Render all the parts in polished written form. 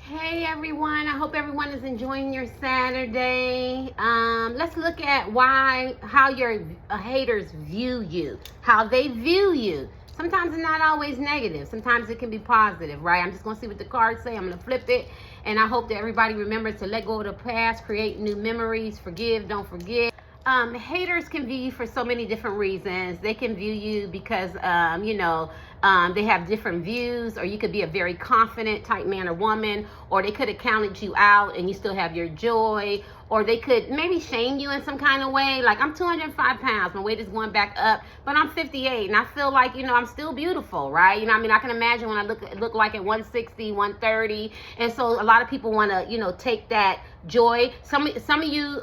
Hey everyone, I hope everyone is enjoying your Saturday. Let's look at how your haters view you, how they view you. Sometimes it's not always negative. Sometimes it can be positive, right? I'm just going to see what the cards say. I'm going to flip it. And I hope that everybody remembers to let go of the past, create new memories, forgive, don't forget. Haters can view you for so many different reasons. They can view you because, they have different views, or you could be a very confident type man or woman, or they could have counted you out and you still have your joy, or they could maybe shame you in some kind of way. Like, I'm 205 pounds, my weight is going back up, but I'm 58 and I feel like, I'm still beautiful, right? I can imagine when I look like at 160, 130. And so a lot of people want to, take that joy. Some of you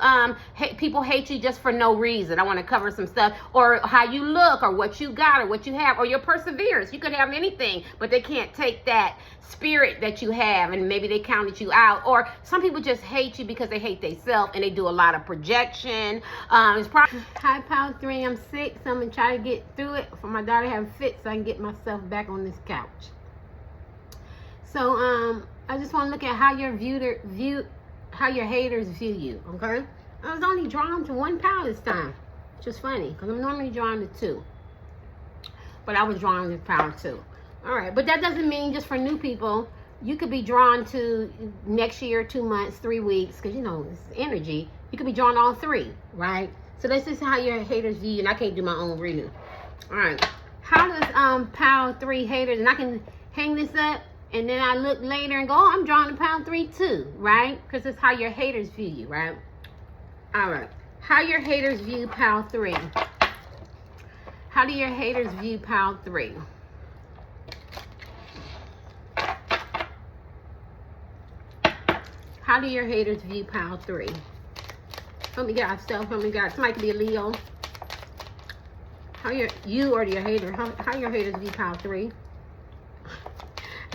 people hate you just for no reason. I want to cover some stuff, or how you look, or what you got, or what you have, or your perseverance. You could have anything, but they can't take that spirit that you have, and maybe they counted you out. Or some people just hate you because they hate themselves, and they do a lot of projection. It's probably Hi Power 3. I'm sick, so I'm gonna try to get through it for my daughter having fit, so I can get myself back on this couch. So I just want to look at how your how your haters view you. Okay, I was only drawn to 1 power this time, which is funny because I'm normally drawn to 2, but I was drawn to power 2. All right, but that doesn't mean just for new people. You could be drawn to next year, 2 months, 3 weeks, because it's energy. You could be drawn all 3, right? So let's just see how your haters view you, and I can't do my own reading. All right, how does power 3 haters, and I can hang this up, and then I look later and go, oh, I'm drawn to power 3 too, right? Because it's how your haters view you, right? All right, how your haters view power 3. How do your haters view power 3? How do your haters view power 3? Help me God, self, help me God. Somebody could be a Leo. How you or your hater, how your haters view power 3?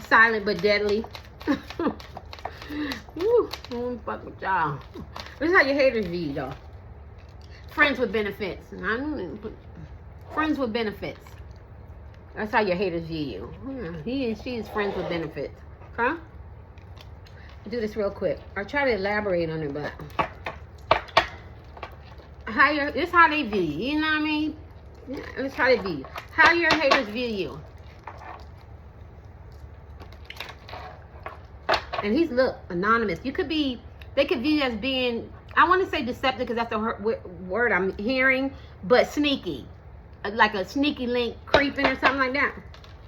Silent but deadly. Ooh, I don't fuck with y'all. This is how your haters view you, though. Friends with benefits. Friends with benefits. That's how your haters view you. Yeah, he and she is friends with benefits. Okay? Do this real quick. I'll try to elaborate on it, but this is how they view you. You know what I mean? Yeah, let's try to view you. How your haters view you. And look, anonymous. They could view you as being, I want to say deceptive because that's the word I'm hearing, but sneaky. Like a sneaky link creeping or something like that.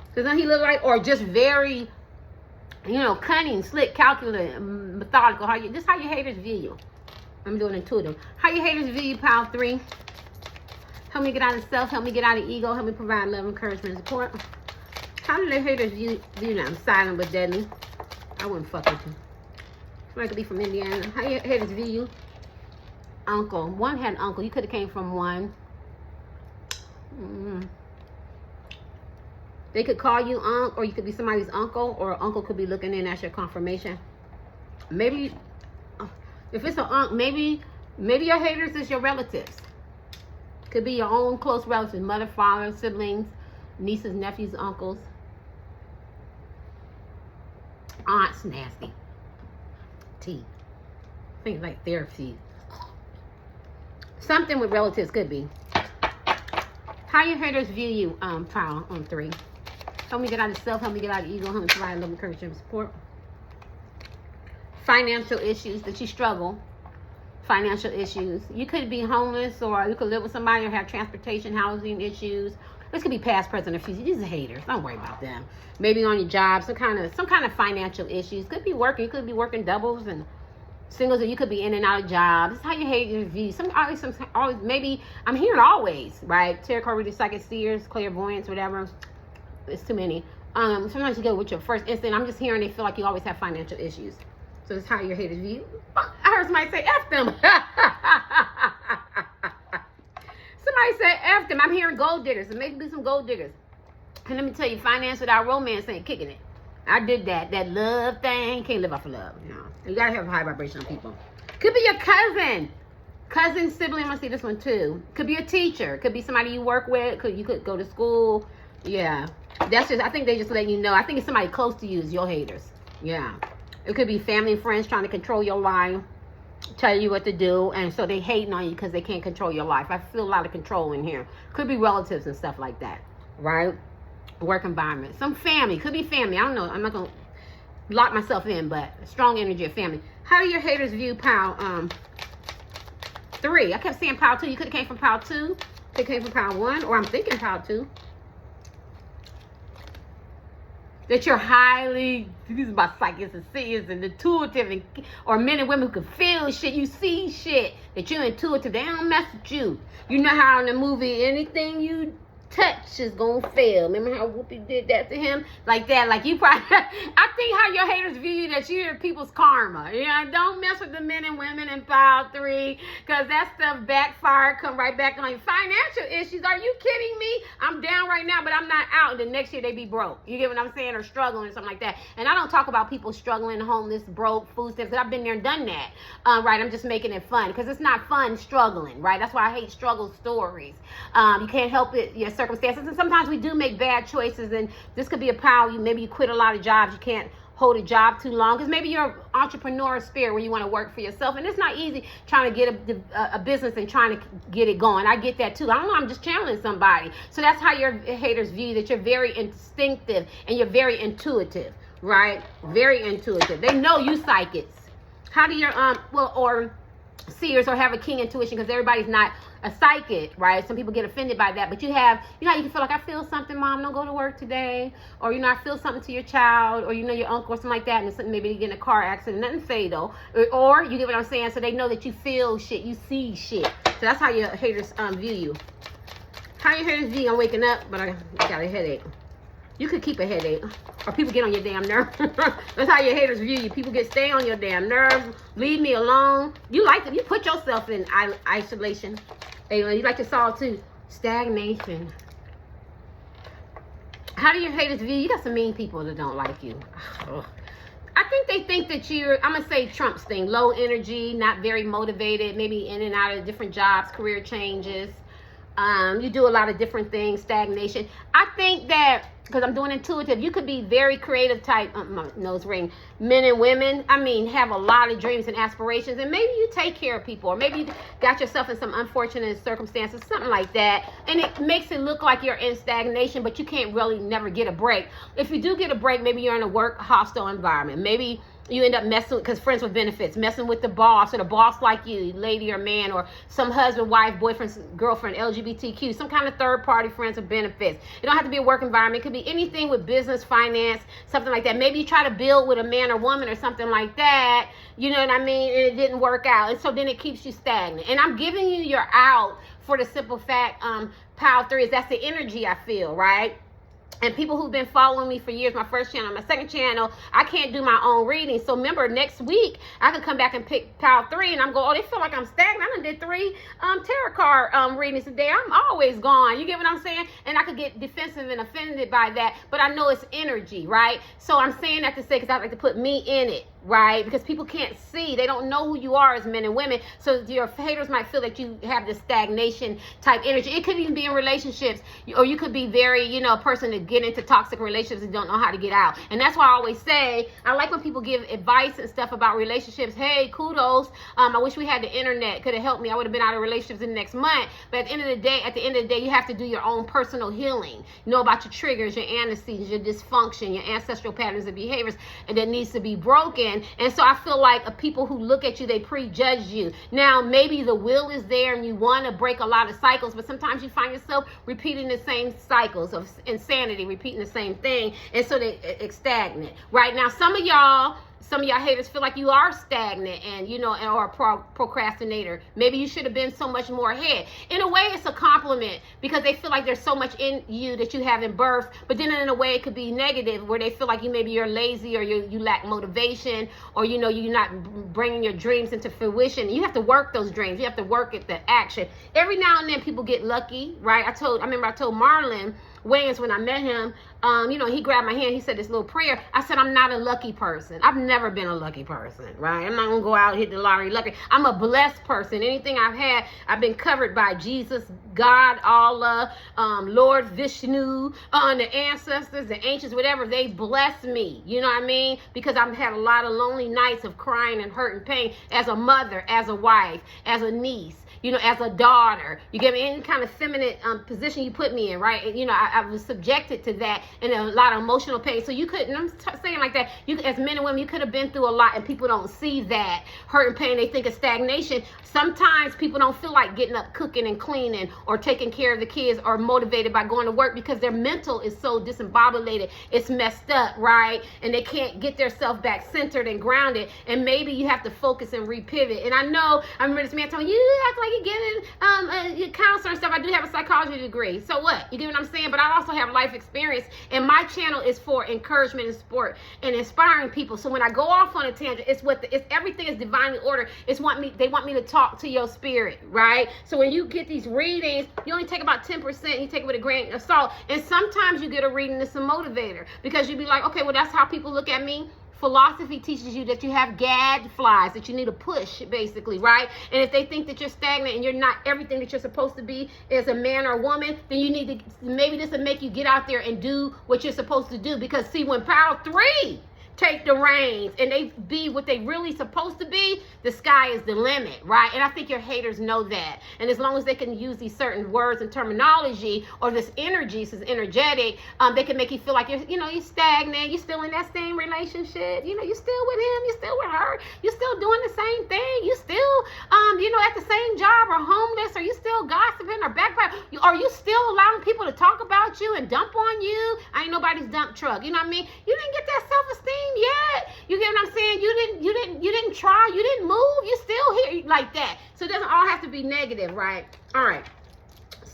Because then he look like, or just very, cunning, slick, calculated, methodical. This is how your haters view you. I'm doing intuitive. How your haters view you, power 3. Help me get out of self. Help me get out of ego. Help me provide love, encouragement, and support. How do their haters view them? Silent but deadly. I wouldn't fuck with you. Somebody could be from Indiana. How your haters view you? Uncle. One had an uncle. You could have came from one. They could call you uncle, or you could be somebody's uncle, or uncle could be looking in as your confirmation. Maybe, if it's an uncle, maybe your haters is your relatives. Could be your own close relatives, mother, father, siblings, nieces, nephews, uncles. Aunts, nasty. Teeth. Things like therapy. Something with relatives could be. How your haters view you, power on 3. Help me get out of self, help me get out of ego, help me provide love, encouragement, support. Financial issues that you struggle. Financial issues. You could be homeless, or you could live with somebody, or have transportation, housing issues. This could be past, present, or future. These are haters. Don't worry about them. Maybe on your job, some kind of financial issues. Could be working. You could be working doubles and singles, or you could be in and out of jobs. This is how you haters view. Always, maybe I'm hearing always, right? Tarot card readers, psychic seers, clairvoyance, whatever. It's too many. Sometimes you go with your first instinct. I'm just hearing they feel like you always have financial issues. So it's how your haters view. I heard somebody say F them. Somebody said F them. I'm hearing gold diggers. So maybe some gold diggers. And let me tell you, finance without romance ain't kicking it. I did that. That love thing. Can't live off of love. No. You gotta have high vibrational people. Could be your cousin. Cousin, sibling. I'm gonna see this one too. Could be a teacher. Could be somebody you work with. You could go to school. Yeah. That's just, I think they just letting you know. I think it's somebody close to you is your haters. Yeah. It could be family and friends trying to control your life, tell you what to do, and so they hating on you because they can't control your life. I feel a lot of control in here. Could be relatives and stuff like that, right? Work environment. Some family. Could be family. I don't know. I'm not going to lock myself in, but strong energy of family. How do your haters view pile 3? I kept saying pile 2. You could have came from pile 2. They came from pile 1, or I'm thinking pile 2. That you're highly, these are my psychics and seers and intuitive, and, or men and women who can feel shit. You see shit, that you're intuitive. They don't mess with you. You know how in the movie, anything you touch is gonna fail. Remember how Whoopi did that to him? Like that. Like you probably, I think how your haters view you, that you're people's karma. You know, don't mess with the men and women in pile 3, because that stuff backfire, come right back on you. Financial issues, are you kidding me? I'm down right now, but I'm not out. And the next year they be broke. You get what I'm saying? Or struggling or something like that. And I don't talk about people struggling, homeless, broke, food stamps, because I've been there and done that. Right? I'm just making it fun, because it's not fun struggling, right? That's why I hate struggle stories. You can't help it. Yes, circumstances, and sometimes we do make bad choices, and this could be a pile. Maybe you quit a lot of jobs. You can't hold a job too long, because maybe you're an entrepreneur spirit where you want to work for yourself, and it's not easy trying to get a business and trying to get it going. I get that too. I don't know, I'm just channeling somebody. So that's how your haters view you, that you're very instinctive and you're very intuitive, right? Very intuitive. They know you psychics. How do your or seers, or have a king intuition, because everybody's not a psychic, right? Some people get offended by that, but you have, you know, you can feel like, I feel something, Mom, don't go to work today, or you know, I feel something to your child, or you know, your uncle or something like that, and it's maybe you get in a car accident, nothing fatal, or you get what I'm saying. So they know that you feel shit, you see shit. So that's how your haters view you. How your haters view you? I'm waking up, but I got a headache. You could keep a headache, or people get on your damn nerves. That's how your haters view you. People stay on your damn nerves. Leave me alone. You like to, you put yourself in isolation. You like to solitude. Stagnation. How do your haters view you? You got some mean people that don't like you. I think they think that you're, I'm going to say Trump's thing, low energy, not very motivated, maybe in and out of different jobs, career changes. You do a lot of different things, stagnation. I think that, because I'm doing intuitive, you could be very creative type, my nose ring, men and women, I mean, have a lot of dreams and aspirations, and maybe you take care of people, or maybe you got yourself in some unfortunate circumstances, something like that, and it makes it look like you're in stagnation, but you can't really never get a break. If you do get a break, maybe you're in a work hostile environment. Maybe you end up messing, because friends with benefits, messing with the boss, or the boss like you, lady or man, or some husband, wife, boyfriend, girlfriend, LGBTQ, some kind of third party friends with benefits. It don't have to be a work environment. It could be anything with business, finance, something like that. Maybe you try to build with a man or woman or something like that, you know what I mean, and it didn't work out. And so then it keeps you stagnant. And I'm giving you your out for the simple fact, pile 3 is that's the energy I feel, right? And people who've been following me for years, my first channel, my second channel, I can't do my own reading. So remember, next week, I could come back and pick pile 3, and I'm going, oh, they feel like I'm stagnant. I done did 3 tarot card readings today. I'm always gone. You get what I'm saying? And I could get defensive and offended by that, but I know it's energy, right? So I'm saying that to say, because I like to put me in it, right? Because people can't see. They don't know who you are as men and women. So your haters might feel that you have this stagnation type energy. It could even be in relationships, or you could be very, you know, a person to get into toxic relationships and don't know how to get out. And that's why I always say, I like when people give advice and stuff about relationships. Hey, kudos. I wish we had the internet. Could have helped me. I would have been out of relationships in the next month. But at the end of the day, you have to do your own personal healing. Know about your triggers, your antecedents, your dysfunction, your ancestral patterns and behaviors, and that needs to be broken. And so I feel like people who look at you, they prejudge you. Now, maybe the will is there and you want to break a lot of cycles, but sometimes you find yourself repeating the same cycles of insanity, repeating the same thing, and so it's stagnant. Right now, some of y'all haters feel like you are stagnant and, you know, or a procrastinator. Maybe you should have been so much more ahead. In a way, it's a compliment, because they feel like there's so much in you that you have in birth. But then in a way, it could be negative, where they feel like you're lazy, or you lack motivation, or, you know, you're not bringing your dreams into fruition. You have to work those dreams. You have to work at the action. Every now and then, people get lucky, right? I remember I told Marlon, Wayans, when I met him, you know, he grabbed my hand. He said this little prayer. I said, I'm not a lucky person. I've never been a lucky person, right? I'm not going to go out and hit the lottery lucky. I'm a blessed person. Anything I've had, I've been covered by Jesus, God, Allah, Lord Vishnu, the ancestors, the ancients, whatever. They bless me. You know what I mean? Because I've had a lot of lonely nights of crying and hurt and pain as a mother, as a wife, as a niece, you know, as a daughter. You get me? Any kind of feminine position you put me in, right? And, you know, I was subjected to that and a lot of emotional pain. So you couldn't, I'm saying like that, you as men and women, you could have been through a lot, and people don't see that hurt and pain. They think of stagnation. Sometimes people don't feel like getting up, cooking and cleaning or taking care of the kids or motivated by going to work because their mental is so disembobulated. It's messed up, right? And they can't get their self back centered and grounded. And maybe you have to focus and repivot. And I know, I remember this man telling me, you act like you're getting a counselor and stuff. I do have a psychology degree. So what? You get what I'm saying? But I also have life experience. And my channel is for encouragement and support and inspiring people. So when I go off on a tangent, it's everything is divinely ordered. They want me to talk to your spirit, right? So when you get these readings, you only take about 10%. You take it with a grain of salt. And sometimes you get a reading that's a motivator because you be like, okay, well, that's how people look at me. Philosophy teaches you that you have gadflies, that you need to push, basically, right? And if they think that you're stagnant and you're not everything that you're supposed to be as a man or woman, then you need to, maybe this will make you get out there and do what you're supposed to do. Because see, when Power 3 take the reins and they be what they really supposed to be, the sky is the limit, right? And I think your haters know that. And as long as they can use these certain words and terminology or this energy, this is energetic, they can make you feel like you're stagnant, you're still in that same relationship, you know, you're still with him, you're still with her, you're still doing the same thing, you still, at the same job or homeless, or you still gossiping or backbiting, are you still allowing people to talk about you and dump on you? I ain't nobody's dump truck, you know what I mean? You didn't get that self-esteem yet. You get what I'm saying? You didn't try, you didn't move, you still here like that. So it doesn't all have to be negative, right? All right.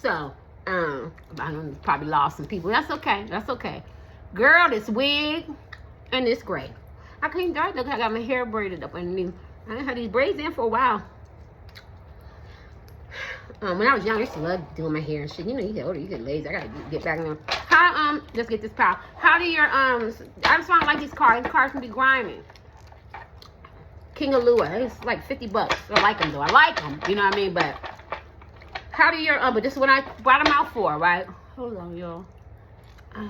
So, I probably lost some people. That's okay. That's okay. Girl, this wig and this gray. I can't do it. Look, I got my hair braided up underneath. I didn't have these braids in for a while. When I was young, I used to love doing my hair and shit. You know, you get older, you get lazy. I gotta get back in there. How, let's get this power. How do your, I just want to like these cards. These cards can be grimy. King of Lua. It's like $50. I like them, though. I like them. You know what I mean? But how do your, but this is what I brought them out for, right? Hold on, y'all. I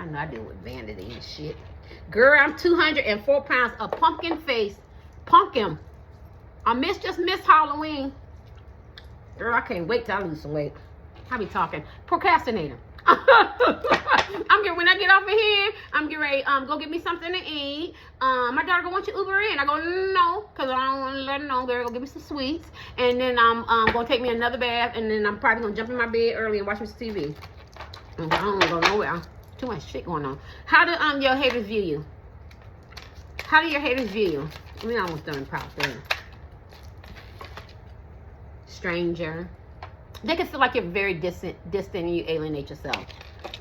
know I deal with vanity and shit. Girl, I'm 204 pounds. A pumpkin face. Pumpkin. Just miss Halloween. Girl, I can't wait till I lose some weight. I be talking. Procrastinator. When I get off of here, I'm getting ready, go get me something to eat. My daughter go, want you Uber in? I go, no, because I don't want to let her know. Girl, go get me some sweets. And then I'm going to take me another bath. And then I'm probably going to jump in my bed early and watch me some TV. I don't want to go nowhere. Too much shit going on. How do your haters view you? How do your haters view you? I mean, I almost done Part 3. Stranger. They can feel like you're very distant and you alienate yourself.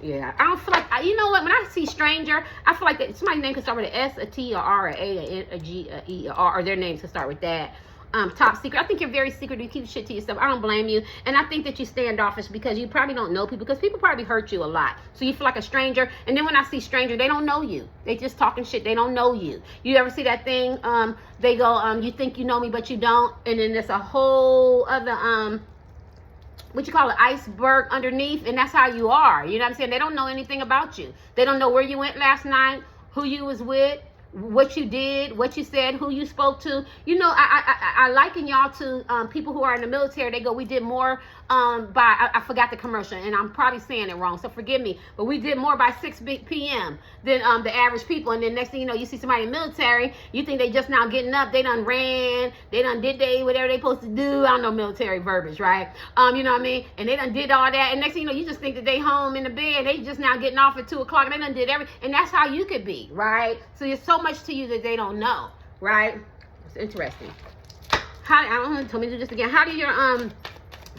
Yeah, I don't feel like, you know what, when I see stranger, I feel like that somebody's name can start with an S, a T, a R, a A, a N, a G, a E, a R, or their names can start with that. Top secret. I think you're very secretive. You keep shit to yourself. I don't blame you. And I think that you standoffish because you probably don't know people, because people probably hurt you a lot. So you feel like a stranger. And then when I see stranger, they don't know you. They just talking shit. They don't know you. You ever see that thing? They go, you think you know me, but you don't. And then there's a whole other, what you call it, iceberg underneath, and that's how you are. You know what I'm saying? They don't know anything about you. They don't know where you went last night, who you was with, what you did, what you said, who you spoke to. You know, I liken y'all to people who are in the military. They go, we did more I forgot the commercial, and I'm probably saying it wrong, so forgive me, but we did more by 6 p.m. than the average people. And then next thing you know, you see somebody in the military, you think they just now getting up, they done ran, they done did whatever they supposed to do. I don't know military verbiage, right? You know what I mean? And they done did all that, and next thing you know, you just think that they home in the bed, they just now getting off at 2 o'clock, and they done did everything. And that's how you could be, right? So there's so much to you that they don't know, right? It's interesting. How, I don't know, tell me to do this again. How do your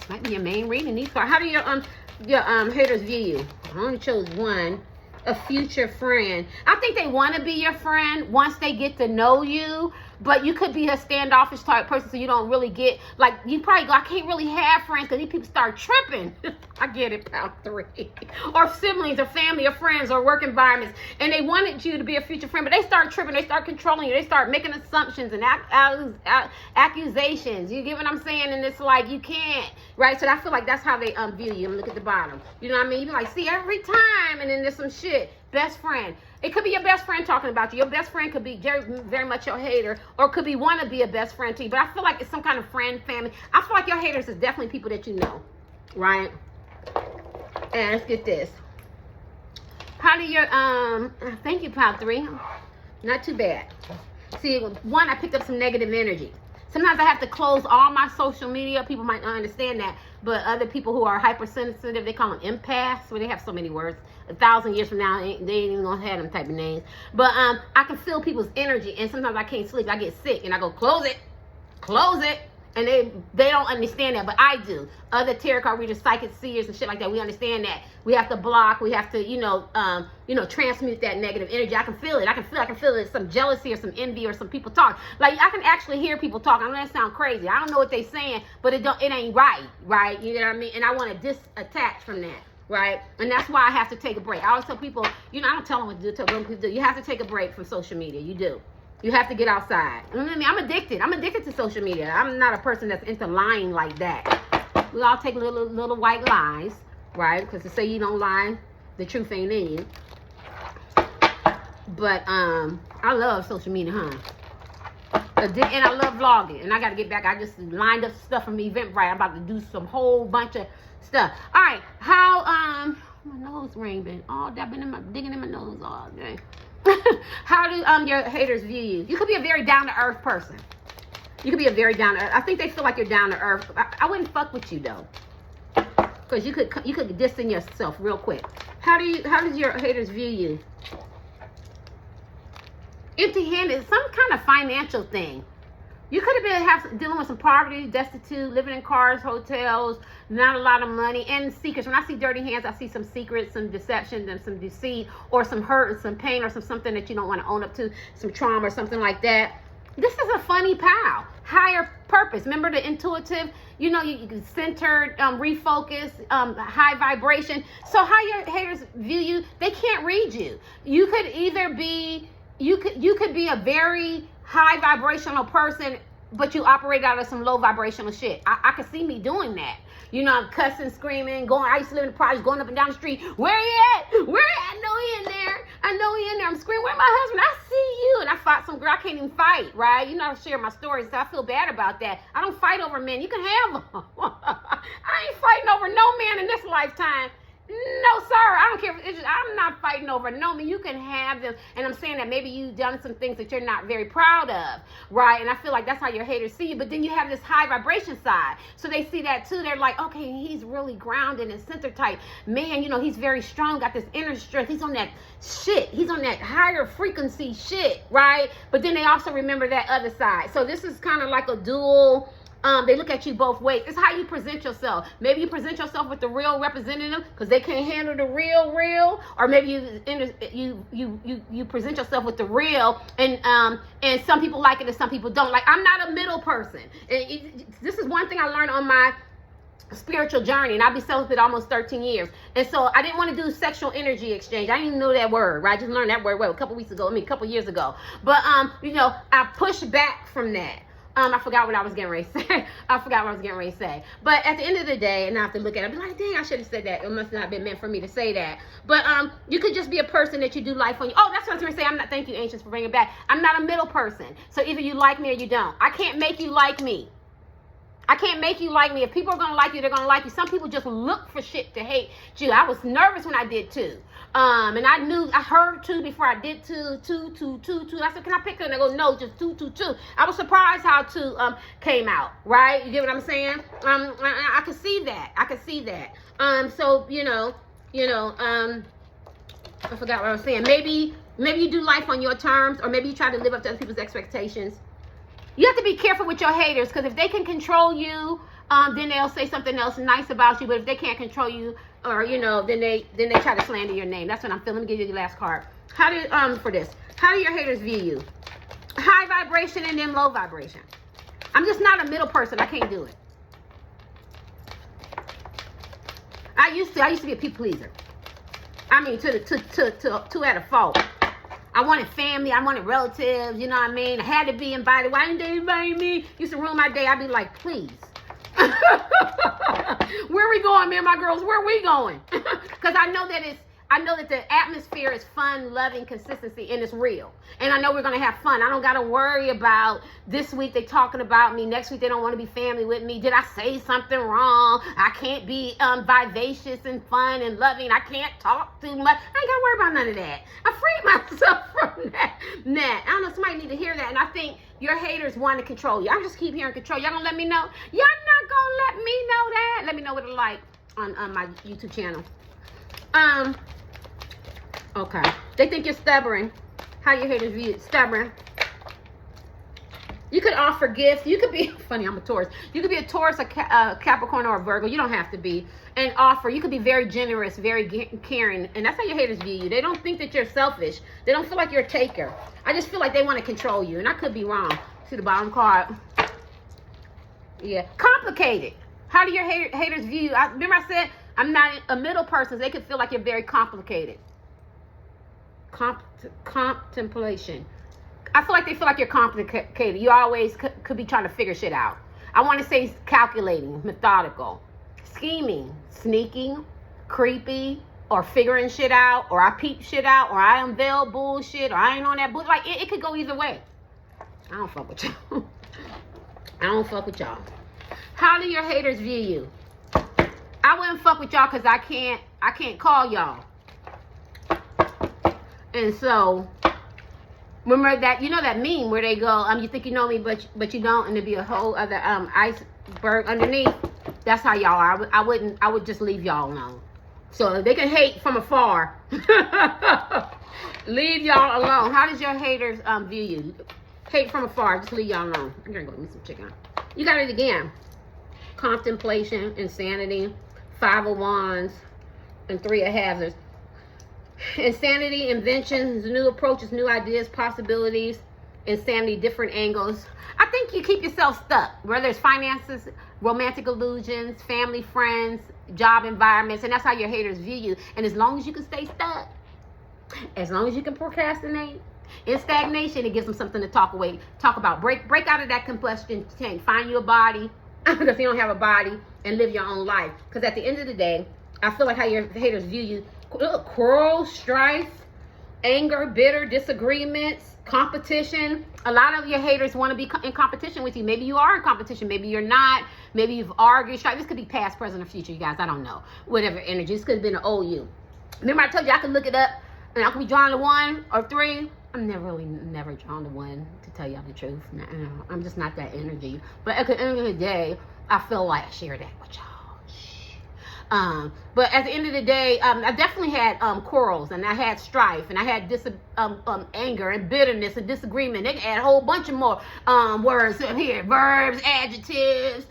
might be your main reading these cards. How do your haters view you? I only chose one. a future friend. I think they want to be your friend once they get to know you, but you could be a standoffish type person, so you don't really get, like, you probably go, I can't really have friends because these people start tripping. I get it, pound 3. Or siblings or family or friends or work environments, and they wanted you to be a future friend, but they start tripping, they start controlling you, they start making assumptions and accusations. You get what I'm saying? And it's like, you can't, right? So I feel like that's how they view you. Look at the bottom. You know what I mean? You be like, see, every time, and then there's some shit. Best friend. It could be your best friend talking about you. Your best friend could be very much your hater, or could be want to be a best friend to you. But I feel like it's some kind of friend, family. I feel like your haters is definitely people that you know, right? And let's get this. How do your thank you, Pal 3. Not too bad. See, one, I picked up some negative energy. Sometimes I have to close all my social media. People might not understand that, but other people who are hypersensitive, they call them empaths, where they have so many words. 1,000 years from now, they ain't even gonna have them type of names. But I can feel people's energy, and sometimes I can't sleep. I get sick, and I go, close it, and they don't understand that, but I do. Other tarot card readers, psychic seers, and shit like that, we understand that. We have to block. We have to, transmute that negative energy. I can feel it. I can feel it. Some jealousy or some envy or some people talk. Like, I can actually hear people talk. I know that sound crazy. I don't know what they saying, but it ain't right? You know what I mean? And I want to disattach from that. Right? And that's why I have to take a break. I always tell people, I don't tell them what to do, tell them what to do. You have to take a break from social media. You do. You have to get outside. I mean, I'm addicted. I'm addicted to social media. I'm not a person that's into lying like that. We all take little white lies, right? Because to say you don't lie, the truth ain't in you. But I love social media, And I love vlogging. And I got to get back. I just lined up stuff from Eventbrite. I'm about to do some whole bunch of stuff. All right, how my nose ring been all that been digging in my nose all day. How do your haters view you? You could be a very down to earth person. You could be a very down to earth. I think they feel like you're down to earth. I wouldn't fuck with you though, because you could distance yourself real quick. How does your haters view you? Empty-handed, some kind of financial thing. You could have been dealing with some poverty, destitute, living in cars, hotels, not a lot of money, and secrets. When I see dirty hands, I see some secrets, some deception, and some deceit, or some hurt, and some pain, or something that you don't want to own up to, some trauma or something like that. This is a funny pal. Higher purpose. Remember the intuitive, you centered, refocus, high vibration. So how your haters view you, they can't read you. You could either be, you could be a very high vibrational person, but you operate out of some low vibrational shit. I could see me doing that. I'm cussing, screaming, I used to live in the projects, going up and down the street. Where he at? Where he at? I know he in there. I'm screaming, where my husband? I see you. And I fought some girl. I can't even fight, right? I share my stories, so I feel bad about that. I don't fight over men. You can have them. I ain't fighting over no man in this lifetime. No, sir. I don't care. I'm not fighting over no man. You can have them. And I'm saying that maybe you've done some things that you're not very proud of, right? And I feel like that's how your haters see you. But then you have this high vibration side. So they see that too. They're like, okay, he's really grounded and center type. Man, he's very strong, got this inner strength. He's on that shit. He's on that higher frequency shit, right? But then they also remember that other side. So this is kind of like a dual. They look at you both ways. It's how you present yourself. Maybe you present yourself with the real representative because they can't handle the real, or maybe you present yourself with the real, and some people like it and some people don't. Like, I'm not a middle person. And this is one thing I learned on my spiritual journey, and I've been celibate almost 13 years, and so I didn't want to do sexual energy exchange. I didn't even know that word, right? I just learned that word a couple years ago. But I pushed back from that. I forgot what I was getting ready to say. But at the end of the day, and I have to look at it, I'll be like, dang, I should have said that. It must not have been meant for me to say that. But you could just be a person that you do life on you. Oh, that's what I was going to say. Thank you, Ancients, for bringing it back. I'm not a middle person. So either you like me or you don't. I can't make you like me. I can't make you like me. If people are going to like you, they're going to like you. Some people just look for shit to hate you. I was nervous when I did too. And I heard two before I did two. I said, can I pick her? And they go, no, just two. I was surprised how two came out, right? You get what I'm saying? I could see that. So, I forgot what I was saying. Maybe you do life on your terms, or maybe you try to live up to other people's expectations. You have to be careful with your haters, because if they can control you, then they'll say something else nice about you. But if they can't control you, or then they try to slander your name. That's what I'm feeling. Let me give you the last card. How do for this? How do your haters view you? High vibration and then low vibration. I'm just not a middle person. I can't do it. I used to be a people pleaser. I mean, to at a fault. I wanted family. I wanted relatives. You know what I mean? I had to be invited. Why didn't they invite me? Used to ruin my day. I'd be like, please. Where are we going, man? My girls, where are we going? Because I know that the atmosphere is fun, loving, consistency, and it's real. And I know we're going to have fun. I don't got to worry about this week they talking about me. Next week they don't want to be family with me. Did I say something wrong? I can't be vivacious and fun and loving. I can't talk too much. I ain't got to worry about none of that. I freed myself from that. I don't know, somebody need to hear that. And I think your haters want to control you. I just keep hearing control. Y'all going to let me know? Y'all not going to let me know that? Let me know what it's like on my YouTube channel. Okay. They think you're stubborn. How your haters view you? Stubborn. You could offer gifts. You could be, funny, I'm a Taurus. You could be a Taurus, a Capricorn, or a Virgo. You don't have to be. And offer. You could be very generous, very caring. And that's how your haters view you. They don't think that you're selfish. They don't feel like you're a taker. I just feel like they want to control you. And I could be wrong. See the bottom card? Yeah. Complicated. How do your haters view you? Remember I said I'm not a middle person. So they could feel like you're very complicated. Contemplation. I feel like they feel like you're complicated. You always could be trying to figure shit out. I want to say calculating, methodical, scheming, sneaking, creepy, or figuring shit out, or I peep shit out, or I unveil bullshit, or I ain't on that bullshit. Like, it could go either way. I don't fuck with y'all. I don't fuck with y'all. How do your haters view you? I wouldn't fuck with y'all because I can't call y'all. And so, remember that, that meme where they go, you think you know me, but you don't, and there'd be a whole other iceberg underneath. That's how y'all are. I would just leave y'all alone. So they can hate from afar. Leave y'all alone. How does your haters view you? Hate from afar. Just leave y'all alone. I'm gonna go eat some chicken. You got it again. Contemplation, insanity, 5 of Wands, and 3 of Hazards. Insanity, inventions, new approaches, new ideas, possibilities. Insanity, different angles. I think you keep yourself stuck, whether it's finances, romantic illusions, family, friends, job environments, and that's how your haters view you. And as long as you can stay stuck, as long as you can procrastinate, in stagnation, it gives them something to talk about. Break out of that combustion tank. Find you a body, because you don't have a body, and live your own life. Because at the end of the day, I feel like how your haters view you. Quarrel, strife, anger, bitter, disagreements, competition. A lot of your haters want to be in competition with you. Maybe you are in competition. Maybe you're not. Maybe you've argued. This could be past, present, or future, you guys. I don't know. Whatever energy. This could have been an old you. Remember I told you I could look it up and I could be drawn to 1 or 3. I'm never drawn to 1, to tell y'all the truth. I'm just not that energy. But at the end of the day, I feel like I share that with y'all. But at the end of the day, I definitely had quarrels, and I had strife, and I had anger and bitterness and disagreement. They can add a whole bunch of more words in here, verbs, adjectives,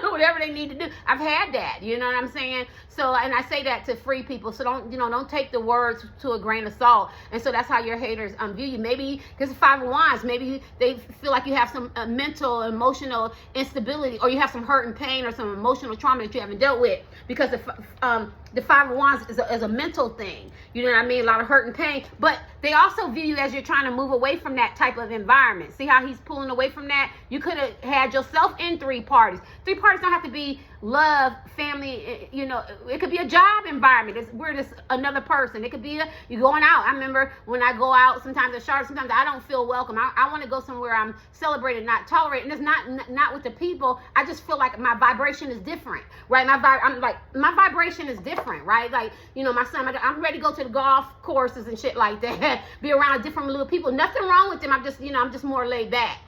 whatever they need to do. I've had that, you know what I'm saying? So, and I say that to free people. So don't take the words to a grain of salt. And so that's how your haters view you. Maybe because of 5 of Wands, maybe they feel like you have some mental, emotional instability, or you have some hurt and pain or some emotional trauma that you haven't dealt with. Because the 5 of Wands is a mental thing. You know what I mean? A lot of hurt and pain. But they also view you as you're trying to move away from that type of environment. See how he's pulling away from that? You could have had yourself in 3 parties. 3 parties don't have to be love, family, it could be a job environment. We're just another person. It could be you going out. I remember when I go out, sometimes at Charlotte, sometimes I don't feel welcome. I want to go somewhere I'm celebrated, not tolerated. And it's not with the people. I just feel like my vibration is different, right? My vibration is different, right? Like, my son, I'm ready to go to the golf courses and shit like that. Be around different little people. Nothing wrong with them. I'm just more laid back.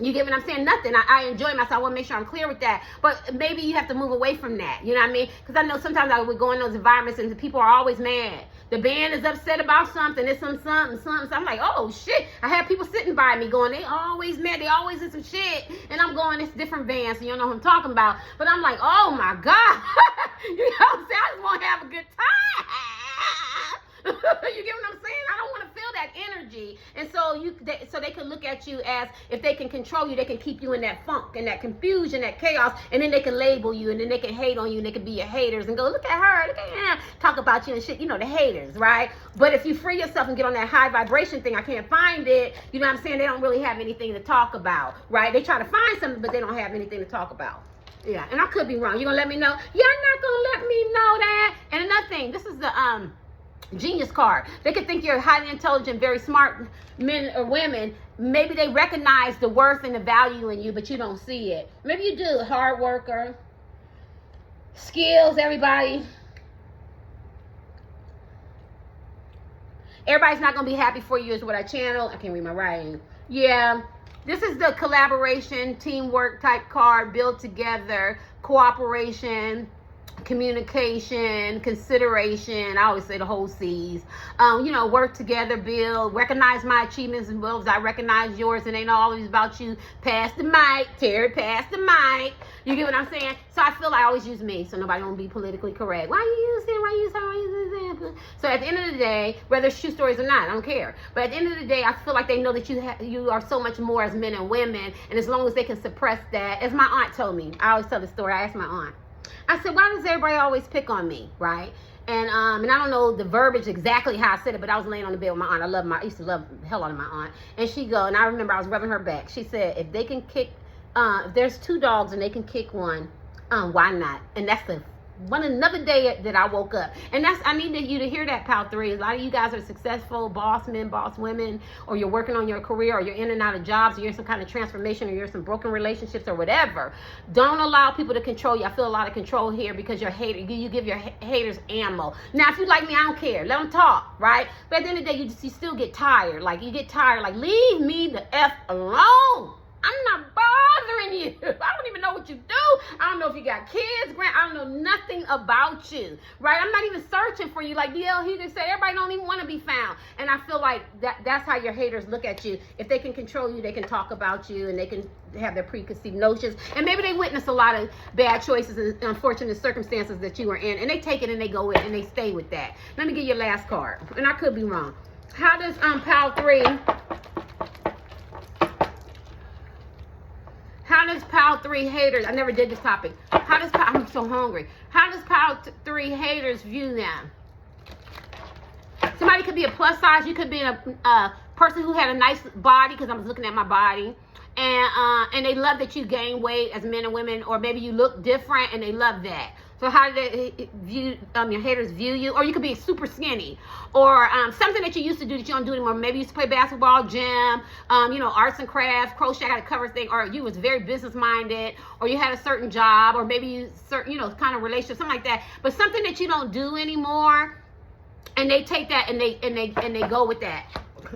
You get what I'm saying? Nothing. I enjoy myself. I want to make sure I'm clear with that. But maybe you have to move away from that. You know what I mean? Because I know sometimes I would go in those environments and the people are always mad. The band is upset about something. It's something. So I'm like, oh, shit. I have people sitting by me going, they always mad. They always in some shit. And I'm going, it's different bands. So you don't know what I'm talking about. But I'm like, oh, my God. You know what I'm saying? I just want to have a good time. You get what I'm saying? I don't want to feel that energy. And so they can look at you as, if they can control you, they can keep you in that funk and that confusion, that chaos, and then they can label you, and then they can hate on you, and they can be your haters and go, look at her, look at her, talk about you and shit, you know, the haters, right? But if you free yourself and get on that high vibration thing, I can't find it, you know what I'm saying? They don't really have anything to talk about, right? They try to find something, but they don't have anything to talk about. Yeah, and I could be wrong. You're gonna let me know? You're not gonna let me know that. And another thing, this is the Genius card. They could think you're highly intelligent, very smart men or women. Maybe they recognize the worth and the value in you, but you don't see it. Maybe you do. Hard worker, skills, everybody. Everybody's not gonna be happy for you is what I channel. I can't read my writing. Yeah. This is the collaboration, teamwork type card, build together, cooperation, communication, consideration. I always say the whole C's. You know, work together, build, recognize my achievements and wills. I recognize yours. It ain't always about you. Pass the mic, Terry, pass the mic. You get what I'm saying? So I feel I always use me, so nobody won't be politically correct. Why you use him? Why you use her? Why you use him? So at the end of the day, whether it's true stories or not, I don't care. But at the end of the day, I feel like they know that you are so much more as men and women, and as long as they can suppress that, as my aunt told me, I always tell the story. I asked my aunt. I said, why does everybody always pick on me, right? And I don't know the verbiage exactly how I said it, but I was laying on the bed with my aunt. I used to love the hell out of my aunt. And and I remember I was rubbing her back. She said, if they can kick, if there's two dogs and they can kick one, why not? And that's another day that I woke up. And I needed you to hear that, Pal 3. A lot of you guys are successful boss men, boss women, or you're working on your career, or you're in and out of jobs, or you're in some kind of transformation, or you're in some broken relationships or whatever. Don't allow people to control you. I feel a lot of control here because you're hater. You give your haters ammo. Now, if you like me, I don't care. Let them talk, right? But at the end of the day, you still get tired. Like, you get tired. Like, leave me the F alone. I'm not bothering you. I don't even know what you do. I don't know if you got kids, Grant. I don't know nothing about you, right? I'm not even searching for you. Like DL Hughley said, everybody don't even want to be found. And I feel like that's how your haters look at you. If they can control you, they can talk about you, and they can have their preconceived notions. And maybe they witness a lot of bad choices and unfortunate circumstances that you are in, and they take it and they go with it and they stay with that. Let me get your last card, and I could be wrong. How does Pal 3... How does Pal 3 haters, I never did this topic. I'm so hungry. How does Pal 3 haters view them? Somebody could be a plus size. You could be a person who had a nice body, because I was looking at my body. And they love that you gain weight as men and women, or maybe you look different and they love that. So how do they view, your haters view you? Or you could be super skinny, or something that you used to do that you don't do anymore. Maybe you used to play basketball, gym, arts and crafts, crochet, I got a cover thing, or you was very business minded, or you had a certain job, or maybe you kind of relationship, something like that. But something that you don't do anymore, and they take that and they go with that.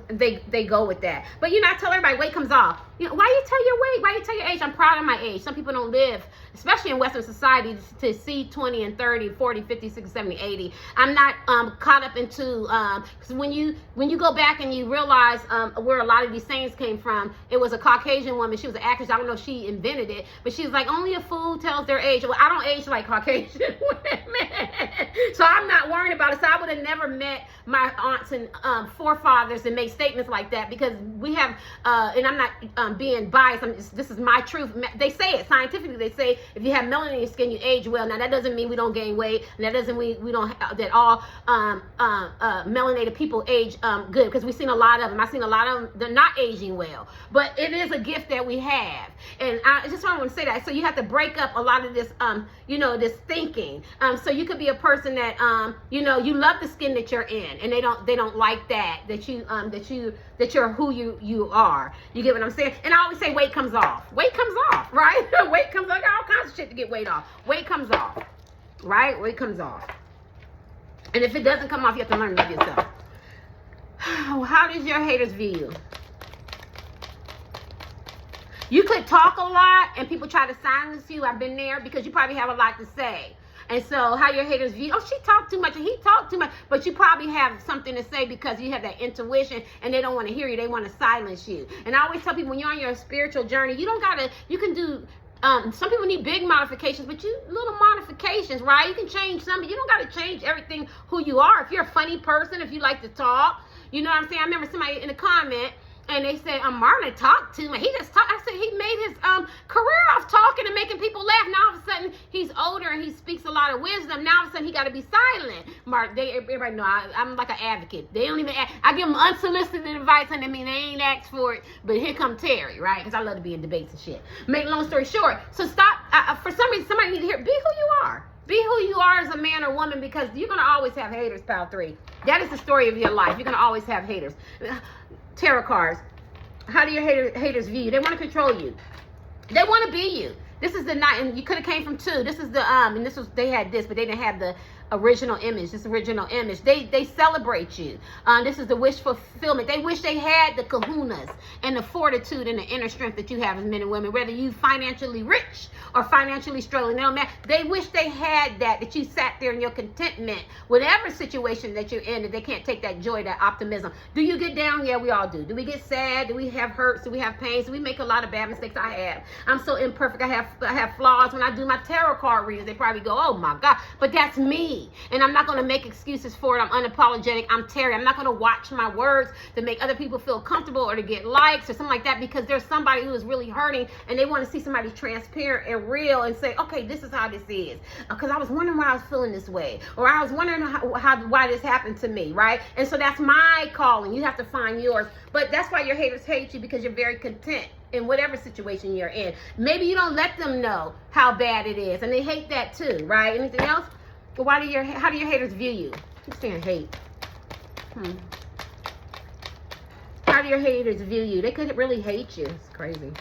They go with that. But I tell everybody weight comes off. Why you tell your weight? Why you tell your age? I'm proud of my age. Some people don't live, especially in Western society, to see 20 and 30, 40, 50, 60, 70, 80. I'm not caught up into, because when you go back and you realize where a lot of these sayings came from, it was a Caucasian woman. She was an actress. I don't know if she invented it, but she was like, only a fool tells their age. Well, I don't age like Caucasian women, so I'm not worried about it. So I would have never met my aunts and forefathers and make statements like that, because we have, and I'm not being biased. This is my truth. They say it scientifically. They say if you have melanin in your skin, you age well. Now that doesn't mean we don't gain weight, and that doesn't mean we don't that all melanated people age good, because we've seen a lot of them. I've seen a lot of them. They're not aging well, but it is a gift that we have, and I just want to say that. So you have to break up a lot of this, this thinking. So you could be a person that you love the skin that you're in, and they don't like that you're who you are. You get what I'm saying? And I always say weight comes off. Weight comes off, right? Weight comes off. I got all kinds of shit to get weight off. Weight comes off, right? Weight comes off. And if it doesn't come off, you have to learn to love yourself. How does your haters view you? You could talk a lot and people try to silence you. I've been there, because you probably have a lot to say. And so how your haters view, she talked too much and he talked too much, but you probably have something to say because you have that intuition and they don't want to hear you. They want to silence you. And I always tell people, when you're on your spiritual journey, you can do some people need big modifications, but you little modifications, right? You can change some, but you don't got to change everything who you are. If you're a funny person, if you like to talk, you know what I'm saying? I remember somebody in a comment, and they said, Marlon talked too much. He just talked. I said, he made his career off talking and making people laugh. Now all of a sudden, he's older and he speaks a lot of wisdom. Now all of a sudden, he got to be silent. Everybody know I'm like an advocate. They don't even I give them unsolicited advice, and I mean, they ain't asked for it. But here come Terry, right? Because I love to be in debates and shit. Make long story short. So stop. For some reason, somebody need to hear, be who you are. Be who you are as a man or woman, because you're going to always have haters, pal 3. That is the story of your life. You're going to always have haters. Tarot cards. How do your haters view you? They want to control you. They want to be you. This is the night, and you could have came from 2. This is the and this was, they had this, but they didn't have the original image. This original image. They celebrate you. This is the wish fulfillment. They wish they had the kahunas and the fortitude and the inner strength that you have as men and women, whether you financially rich or financially struggling. They don't matter. They wish they had that you sat there in your contentment, whatever situation that you're in, that they can't take that joy, that optimism. Do you get down? Yeah, we all do. Do we get sad? Do we have hurts? Do we have pains? Do we make a lot of bad mistakes? I have. I'm so imperfect. I have flaws. When I do my tarot card readings, they probably go, oh my God, but that's me. And I'm not going to make excuses for it. I'm unapologetic. I'm Terry. I'm not going to watch my words to make other people feel comfortable or to get likes or something like that, because there's somebody who is really hurting and they want to see somebody transparent and real and say, okay, this is how this is. Because I was wondering why I was feeling this way, or I was wondering why this happened to me, right? And so that's my calling. You have to find yours. But that's why your haters hate you, because you're very content in whatever situation you're in. Maybe you don't let them know how bad it is, and they hate that too, right? Anything else? But how do your haters view you? Keep saying hate. How do your haters view you? They could really hate you. It's crazy.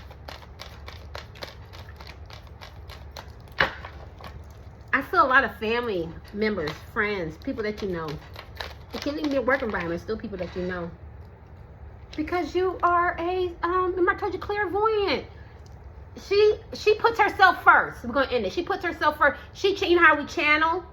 I feel a lot of family members, friends, people that you know. It can't even be a work environment. Still people that you know. Because you are a, remember I told you, clairvoyant. She puts herself first. We're going to end it. She puts herself first. You know how we channel?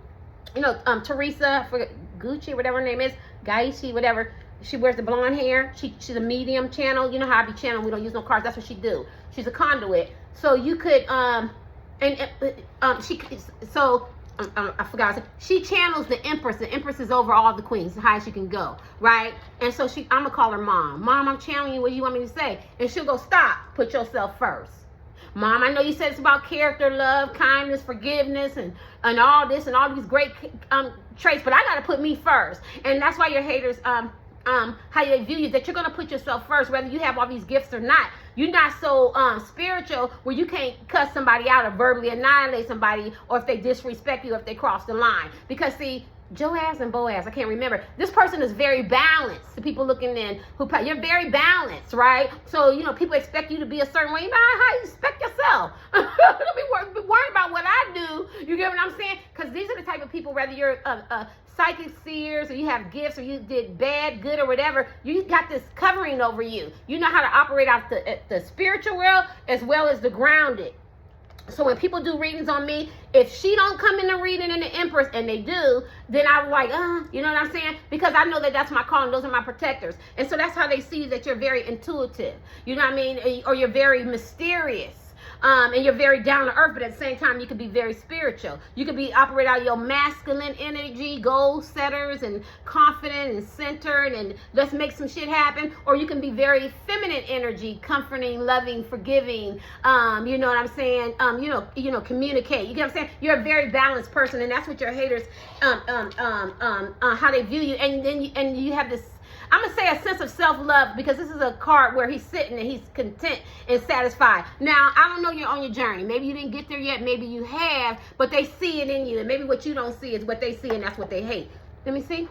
You know, Teresa, I forget, Gucci, whatever her name is, Gaishi, whatever. She wears the blonde hair. She's a medium channel. You know how I be channeling. We don't use no cards. That's what she do. She's a conduit. So you could, I forgot. She channels the Empress. The Empress is over all the queens, the highest she can go, right? And so I'm gonna call her Mom. Mom, I'm channeling you. What do you want me to say? And she'll go, stop. Put yourself first. Mom, I know you said it's about character, love, kindness, forgiveness, and all this and all these great traits, but I gotta put me first. And that's why your haters, how they view you, that you're gonna put yourself first, whether you have all these gifts or not. You're not so spiritual where you can't cuss somebody out or verbally annihilate somebody, or if they disrespect you, if they cross the line. Because see, Joaz and Boaz, I can't remember. This person is very balanced. The people looking in, you're very balanced, right? So, you know, people expect you to be a certain way. How you expect yourself? Don't be worried about what I do. You get what I'm saying? Because these are the type of people, whether you're a psychic seers, or you have gifts, or you did bad, good, or whatever, you got this covering over you. You know how to operate out the spiritual world as well as the grounded. So when people do readings on me, if she don't come in the reading in the Empress, and they do, then I'm like, you know what I'm saying? Because I know that that's my calling. Those are my protectors. And so that's how they see that you're very intuitive. You know what I mean? Or you're very mysterious. And you're very down to earth, but at the same time, you could be very spiritual. You could be operate out of your masculine energy, goal setters, and confident and centered, and let's make some shit happen. Or you can be very feminine energy, comforting, loving, forgiving. You know what I'm saying? You know, communicate. You get what I'm saying? You're a very balanced person, and that's what your haters, how they view you, and then you have this, I'm going to say, a sense of self-love, because this is a card where he's sitting and he's content and satisfied. Now, I don't know you're on your journey. Maybe you didn't get there yet. Maybe you have, but they see it in you. And maybe what you don't see is what they see, and that's what they hate. Let me see.